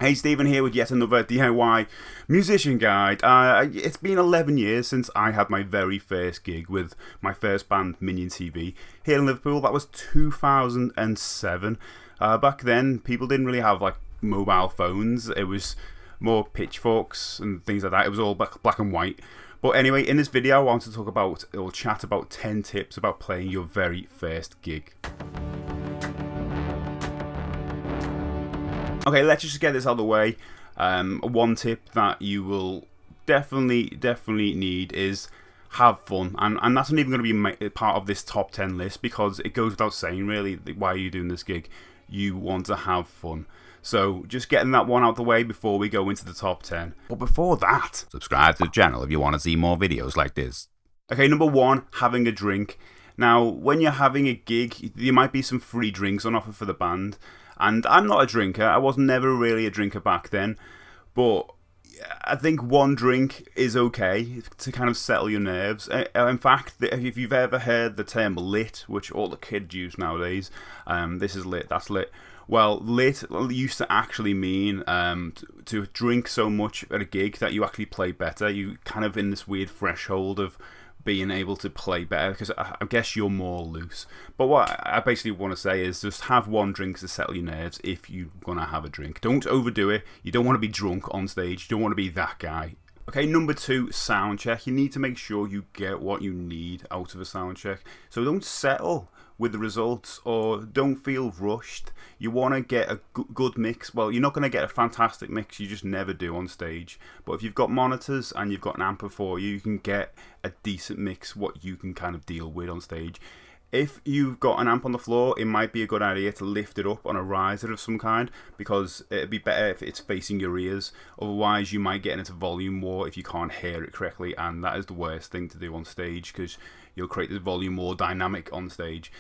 Hey, Stephen here with yet another DIY musician guide. It's been 11 years since I had my very first gig with my first band, MINIONTV, here in Liverpool. That was 2007. Back then, people didn't really have like mobile phones. It was more pitchforks and things like that. It was all black and white. But anyway, in this video, I want to talk about, or chat about 10 tips about playing your very first gig. Okay, let's just get this out of the way. One tip that you will definitely need is have fun. And that's not even going to be part of this top 10 list because it goes without saying, really, why are you doing this gig? You want to have fun. So just getting that one out of the way before we go into the top 10. But before that, subscribe to the channel if you want to see more videos like this. Okay, number one, having a drink. Now, when you're having a gig, there might be some free drinks on offer for the band. And I'm not a drinker. I was never really a drinker back then. But I think one drink is okay to kind of settle your nerves. In fact, if you've ever heard the term lit, which all the kids use nowadays, this is lit, that's lit. Well, lit used to actually mean to drink so much at a gig that you actually play better. You kind of in this weird threshold of being able to play better because I guess you're more loose. But what I basically want to say is just have one drink to settle your nerves if you're going to have a drink. Don't overdo it. You don't want to be drunk on stage. You don't want to be that guy. Okay, number two, sound check. You need to make sure you get what you need out of a sound check. So don't settle with the results or don't feel rushed. You want to get a good mix. Well, you're not going to get a fantastic mix. You just never do on stage. But if you've got monitors and you've got an amp for you can get a decent mix what you can kind of deal with on stage. If you've got an amp on the floor, it might be a good idea to lift it up on a riser of some kind because it'd be better if it's facing your ears. Otherwise, you might get into volume war if you can't hear it correctly, and that is the worst thing to do on stage because you'll create this volume war dynamic on stage.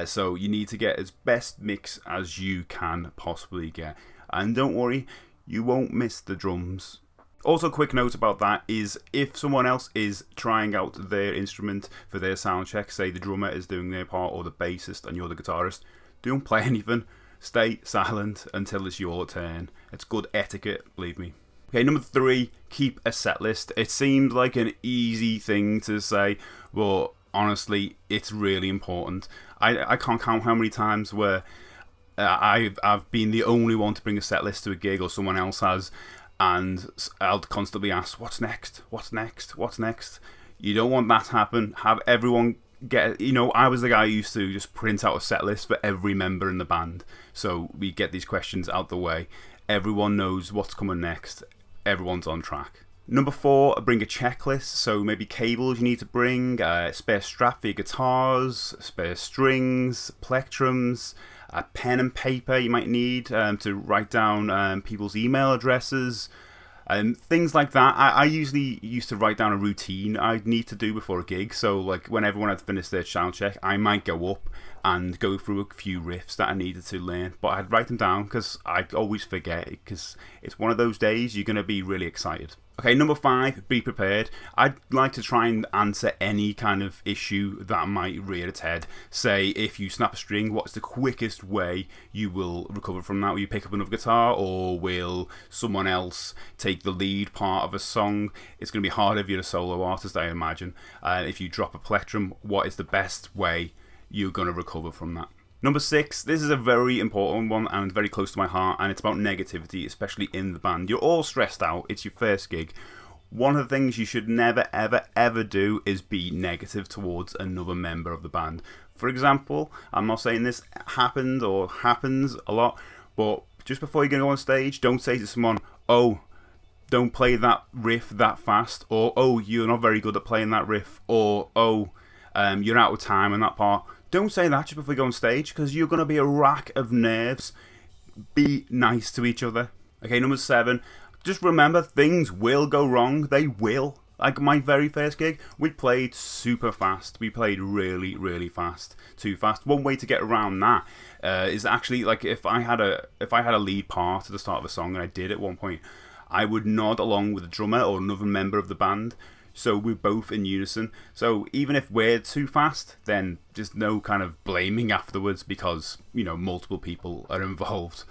So you need to get as best mix as you can possibly get. And don't worry, you won't miss the drums. Also, quick note about that is if someone else is trying out their instrument for their sound check, say the drummer is doing their part or the bassist and you're the guitarist, don't play anything. Stay silent until it's your turn. It's good etiquette, believe me. Okay, number three, keep a set list. It seems like an easy thing to say, but honestly, it's really important. I can't count how many times where I've been the only one to bring a set list to a gig or someone else has, and I'll constantly ask, what's next? What's next? What's next? You don't want that to happen. Have everyone get, I was the guy who used to just print out a set list for every member in the band. So we get these questions out the way. Everyone knows what's coming next. Everyone's on track. Number four, bring a checklist. So maybe cables you need to bring, spare strap for your guitars, spare strings, plectrums, a pen and paper you might need to write down people's email addresses, things like that. I usually used to write down a routine I'd need to do before a gig. So like when everyone had finished their sound check, I might go up and go through a few riffs that I needed to learn. But I'd write them down because I'd always forget it because it's one of those days you're going to be really excited. Okay, number five, be prepared. I'd like to try and answer any kind of issue that might rear its head. Say, if you snap a string, what's the quickest way you will recover from that? Will you pick up another guitar, or will someone else take the lead part of a song? It's going to be harder if you're a solo artist, I imagine. If you drop a plectrum, what is the best way you're going to recover from that? Number six, this is a very important one and very close to my heart, and it's about negativity, especially in the band. You're all stressed out, it's your first gig. One of the things you should never, ever do is be negative towards another member of the band. For example, I'm not saying this happened or happens a lot, but just before you're going to go on stage, don't say to someone, oh, don't play that riff that fast, or oh, you're not very good at playing that riff, or oh, you're out of time on that part. Don't say that just before you go on stage because you're going to be a rack of nerves. Be nice to each other. Okay, number seven, just remember things will go wrong. They will. Like my very first gig, we played super fast. We played really fast. Too fast. One way to get around that is actually like if I had a lead part at the start of a song, and I did at one point, I would nod along with the drummer or another member of the band. So we're both in unison. So even if we're too fast, then just no kind of blaming afterwards because, multiple people are involved.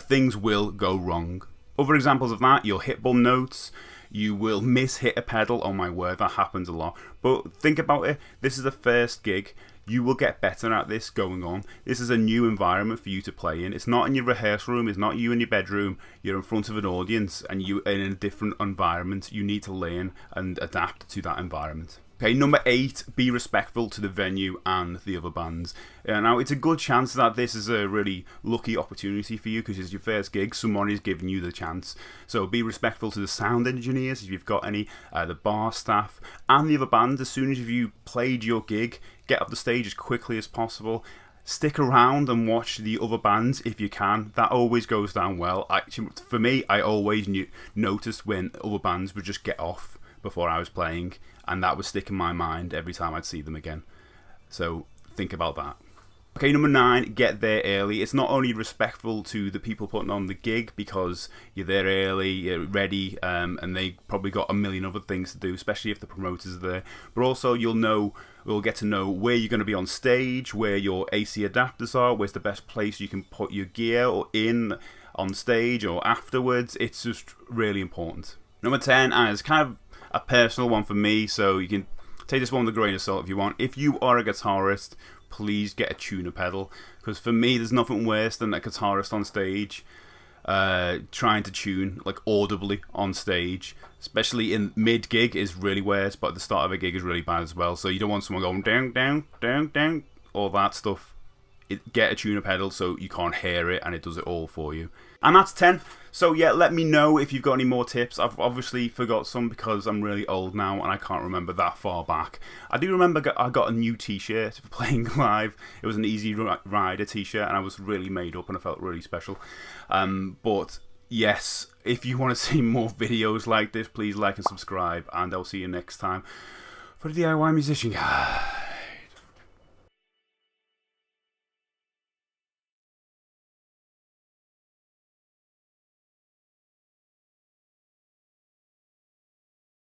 Things will go wrong. Other examples of that, you'll hit bum notes, you will miss-hit a pedal. Oh my word, that happens a lot. But think about it, this is the first gig. You will get better at this going on. This is a new environment for you to play in. It's not in your rehearsal room, it's not you in your bedroom. You're in front of an audience and you're in a different environment. You need to learn and adapt to that environment. Okay, number 8, be respectful to the venue and the other bands. Now, it's a good chance that this is a really lucky opportunity for you because it's your first gig. Someone is giving you the chance. So be respectful to the sound engineers, if you've got any, the bar staff, and the other bands. As soon as you played your gig, get off the stage as quickly as possible. Stick around and watch the other bands if you can. That always goes down well. Actually, for me, I always noticed when other bands would just get off before I was playing, and that would stick in my mind every time I'd see them again. So think about that. Okay, number 9, get there early. It's not only respectful to the people putting on the gig because you're there early, you're ready, and they probably got a million other things to do, especially if the promoters are there. But also we'll get to know where you're going to be on stage, where your AC adapters are, where's the best place you can put your gear or in on stage or afterwards. It's just really important. Number 10, and it's kind of a personal one for me, so you can take this one with a grain of salt if you want. If you are a guitarist, please get a tuner pedal, because for me there's nothing worse than a guitarist on stage trying to tune like audibly on stage, especially in mid-gig is really worse, but at the start of a gig is really bad as well. So you don't want someone going down, down, down, down, all that stuff. Get a tuner pedal so you can't hear it and it does it all for you. And that's 10. So yeah, let me know if you've got any more tips. I've obviously forgot some because I'm really old now and I can't remember that far back. I do remember I got a new t-shirt for playing live. It was an Easy Rider t-shirt and I was really made up and I felt really special. But yes, if you want to see more videos like this, please like and subscribe, and I'll see you next time for the DIY Musician Guy.